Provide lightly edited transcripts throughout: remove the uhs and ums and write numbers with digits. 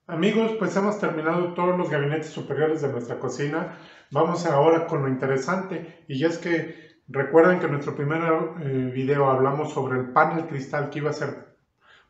Amigos, pues hemos terminado todos los gabinetes superiores de nuestra cocina. Vamos ahora con lo interesante, y es que recuerden que en nuestro primer video hablamos sobre el panel cristal que iba a ser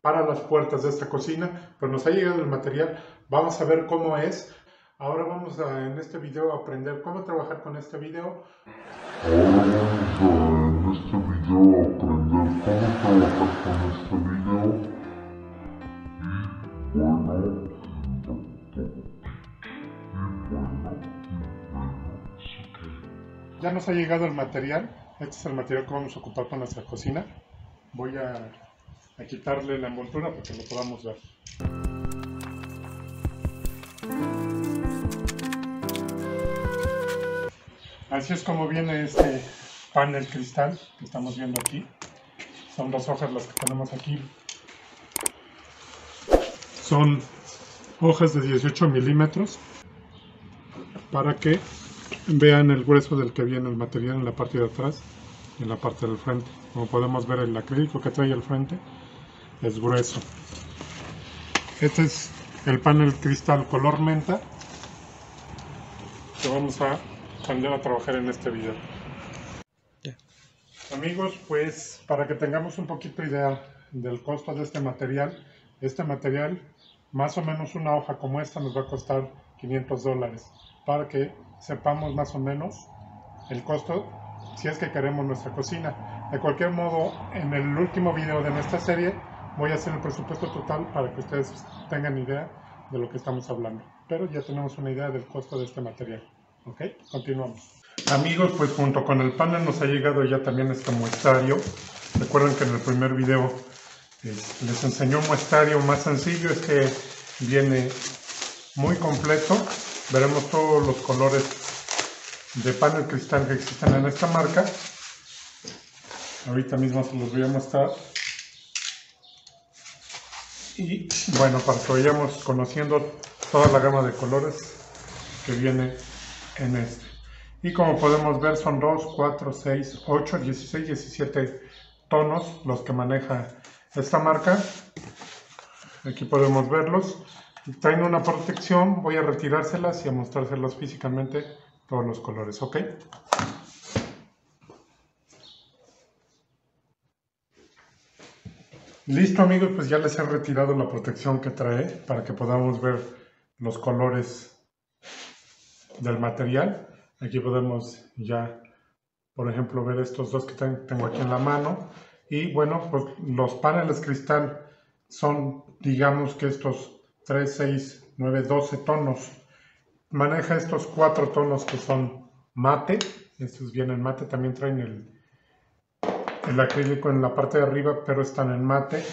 para las puertas de esta cocina, pues nos ha llegado el material. Vamos a ver cómo es. Ahora vamos en este video a aprender cómo trabajar con este video. Ya nos ha llegado el material. Este es el material que vamos a ocupar para nuestra cocina. Voy a quitarle la envoltura para que lo podamos ver. Así es como viene este panel cristal que estamos viendo aquí. Son dos hojas las que tenemos aquí. Son hojas de 18 milímetros para que vean el grueso del que viene el material en la parte de atrás y en la parte del frente. Como podemos ver, el acrílico que trae al frente es grueso. Este es el panel cristal color menta que vamos a aprender a trabajar en este video. Amigos, pues para que tengamos un poquito de idea del costo de este material, más o menos una hoja como esta nos va a costar $500, para que sepamos más o menos el costo si es que queremos nuestra cocina. De cualquier modo, en el último video de nuestra serie voy a hacer el presupuesto total para que ustedes tengan idea de lo que estamos hablando, pero ya tenemos una idea del costo de este material. Ok, continuamos. Amigos, pues junto con el panel nos ha llegado ya también este muestrario. Recuerden que en el primer video les enseñé un muestrario más sencillo. Este viene muy completo. Veremos todos los colores de panel cristal que existen en esta marca. Ahorita mismo se los voy a mostrar. Y bueno, para que vayamos conociendo toda la gama de colores que viene en este. Y como podemos ver, son 2, 4, 6, 8, 16, 17 tonos los que maneja esta marca. Aquí podemos verlos. Traen una protección. Voy a retirárselas y a mostrárselos físicamente todos los colores, ¿ok? Listo, amigos, pues ya les he retirado la protección que trae para que podamos ver los colores del material. Aquí podemos ya, por ejemplo, ver estos dos que tengo aquí en la mano. Y bueno, pues los paneles cristal son, digamos que estos 3, 6, 9, 12 tonos. Maneja estos 4 tonos que son mate. Estos vienen mate, también traen el acrílico en la parte de arriba, pero están en mate.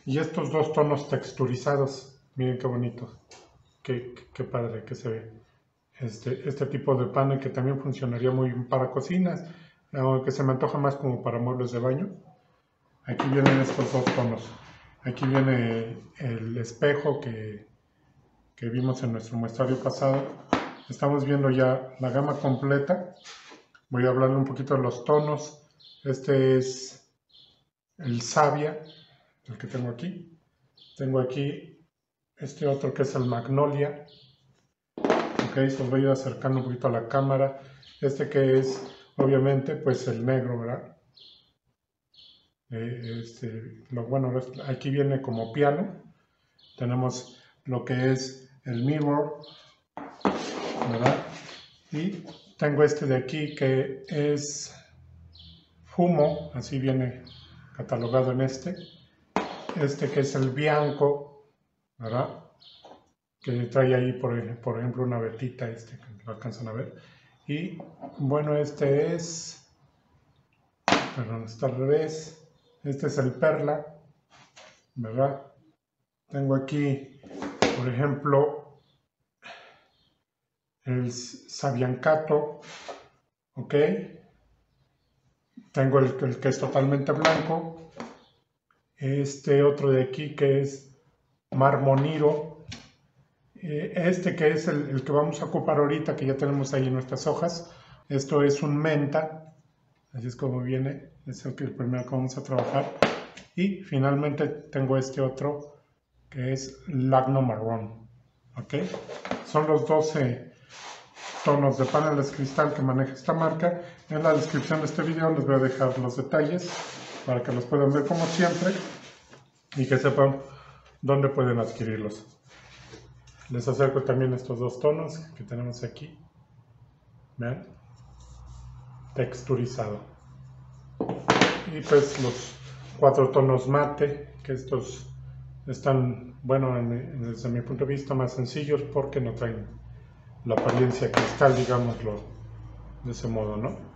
Y estos 2 tonos texturizados. Miren qué bonito. Qué padre que se ve. Este tipo de panel que también funcionaría muy bien para cocinas, aunque se me antoja más como para muebles de baño. Aquí vienen estos 2 tonos. Aquí viene el espejo que vimos en nuestro muestrario pasado. Estamos viendo ya la gama completa. Voy a hablarle un poquito de los tonos. Este es el Savia, el que tengo aquí. Tengo aquí este otro que es el Magnolia. Ok, se los voy a ir acercando un poquito a la cámara. Este que es, obviamente, pues el negro, ¿verdad? Bueno, aquí viene como piano. Tenemos lo que es el mirror, ¿verdad? Y tengo este de aquí que es fumo, así viene catalogado en este. Este que es el bianco, ¿verdad? Que trae ahí, por ejemplo, una velita, que lo alcanzan a ver. Y bueno, este es, perdón, está al revés. Este es el perla, ¿verdad? Tengo aquí, por ejemplo, el Sabiancato, ¿ok? Tengo el que es totalmente blanco. Este otro de aquí que es Marmoniro. Este que es el que vamos a ocupar ahorita, que ya tenemos ahí en nuestras hojas. Esto es un menta, así es como viene, es el primero que vamos a trabajar. Y finalmente tengo este otro que es Lagno Marrón. ¿ok? Son los 12 tonos de paneles cristal que maneja esta marca. En la descripción de este video les voy a dejar los detalles para que los puedan ver como siempre y que sepan dónde pueden adquirirlos. Les acerco también estos dos tonos que tenemos aquí. Vean, texturizado. Y pues los 4 tonos mate, que estos están, bueno, desde mi punto de vista más sencillos porque no traen la apariencia cristal, digámoslo de ese modo, ¿no?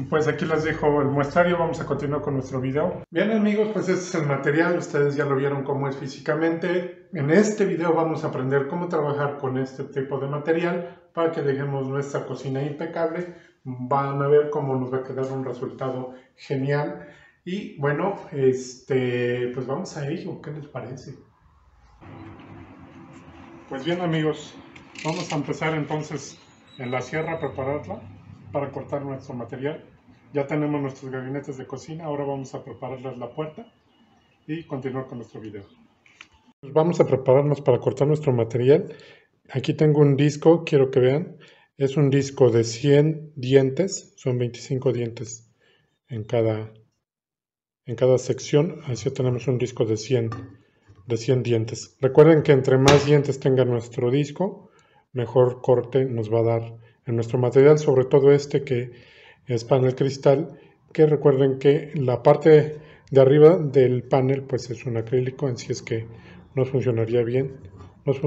Pues aquí les dejo el muestrario, vamos a continuar con nuestro video. Bien amigos, pues este es el material, ustedes ya lo vieron cómo es físicamente. En este video vamos a aprender cómo trabajar con este tipo de material para que dejemos nuestra cocina impecable. Van a ver cómo nos va a quedar un resultado genial. Y bueno, pues vamos a ello, ¿qué les parece? Pues bien amigos, vamos a empezar entonces en la sierra a prepararla para cortar nuestro material. Ya tenemos nuestros gabinetes de cocina, ahora vamos a prepararles la puerta y continuar con nuestro video. Pues vamos a prepararnos para cortar nuestro material. Aquí tengo un disco, quiero que vean, es un disco de 100 dientes, son 25 dientes en cada sección, así tenemos un disco de 100 dientes. Recuerden que entre más dientes tenga nuestro disco, mejor corte nos va a dar en nuestro material, sobre todo este que es panel cristal, que recuerden que la parte de arriba del panel pues es un acrílico, así es que nos funcionaría bien, nos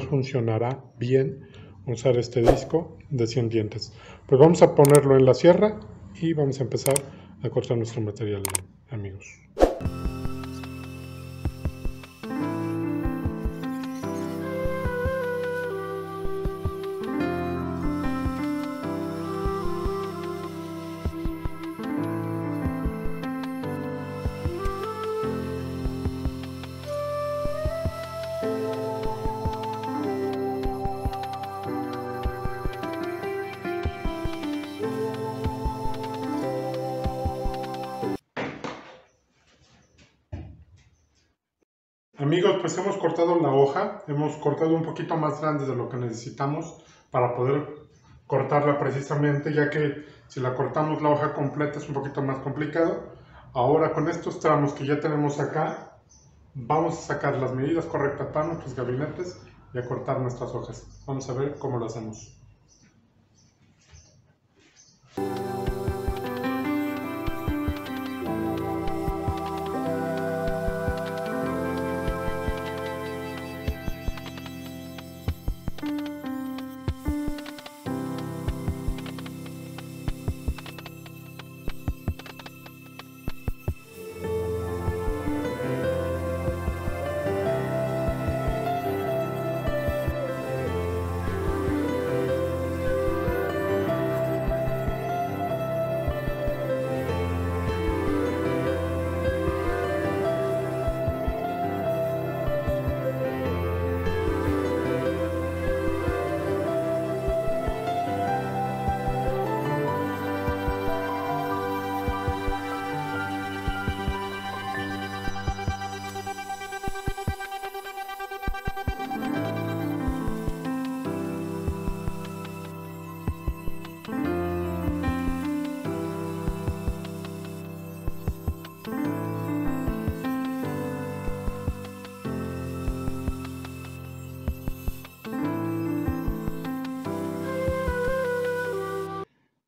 funcionará bien usar este disco de 100 dientes. Pues vamos a ponerlo en la sierra y vamos a empezar a cortar nuestro material, amigos. Amigos, pues hemos cortado la hoja, hemos cortado un poquito más grande de lo que necesitamos para poder cortarla precisamente, ya que si la cortamos la hoja completa es un poquito más complicado. Ahora con estos tramos que ya tenemos acá, vamos a sacar las medidas correctas para nuestros gabinetes y a cortar nuestras hojas. Vamos a ver cómo lo hacemos.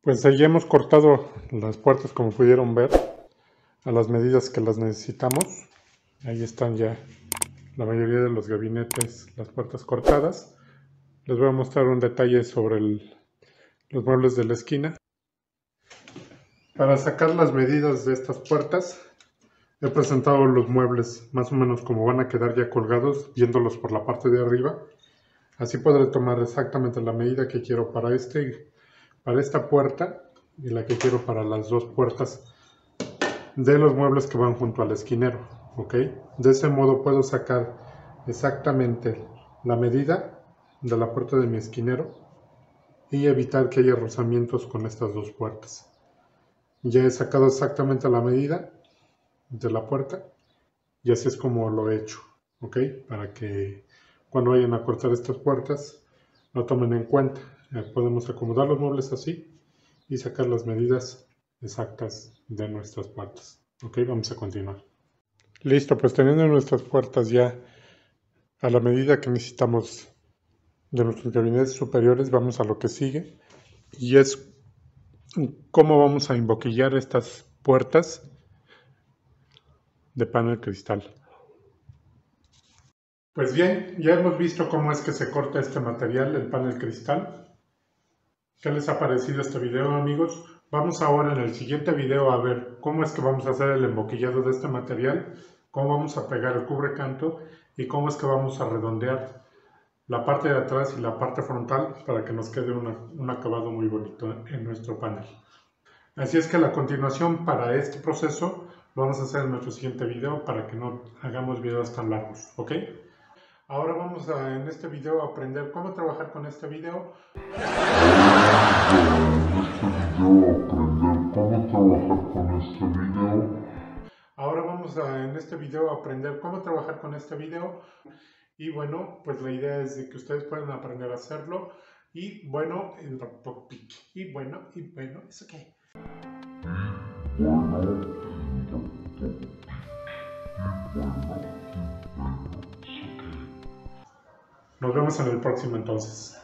Pues ahí hemos cortado las puertas, como pudieron ver, a las medidas que las necesitamos. Ahí están ya la mayoría de los gabinetes, las puertas cortadas. Les voy a mostrar un detalle sobre los muebles de la esquina. Para sacar las medidas de estas puertas, he presentado los muebles más o menos como van a quedar ya colgados, viéndolos por la parte de arriba. Así podré tomar exactamente la medida que quiero para esta puerta y la que quiero para las dos puertas de los muebles que van junto al esquinero, ¿ok? De ese modo puedo sacar exactamente la medida de la puerta de mi esquinero y evitar que haya rozamientos con estas dos puertas. Ya he sacado exactamente la medida de la puerta Y así es como lo he hecho, ¿ok? Para que cuando vayan a cortar estas puertas lo tomen en cuenta. Podemos acomodar los muebles así y sacar las medidas exactas de nuestras puertas. Ok, vamos a continuar. Listo, pues teniendo nuestras puertas ya a la medida que necesitamos de nuestros gabinetes superiores, vamos a lo que sigue. Y es cómo vamos a emboquillar estas puertas de panel cristal. Pues bien, ya hemos visto cómo es que se corta este material, el panel cristal. ¿Qué les ha parecido este video, amigos? Vamos ahora en el siguiente video a ver cómo es que vamos a hacer el emboquillado de este material, cómo vamos a pegar el cubrecanto y cómo es que vamos a redondear la parte de atrás y la parte frontal para que nos quede un acabado muy bonito en nuestro panel. Así es que la continuación para este proceso lo vamos a hacer en nuestro siguiente video para que no hagamos videos tan largos, ¿ok? Ahora vamos en este video a aprender cómo trabajar con este video. Ahora vamos en este video a aprender cómo trabajar con este video. Y bueno, pues la idea es de que ustedes puedan aprender a hacerlo. Y bueno, es ok. Nos vemos en el próximo entonces.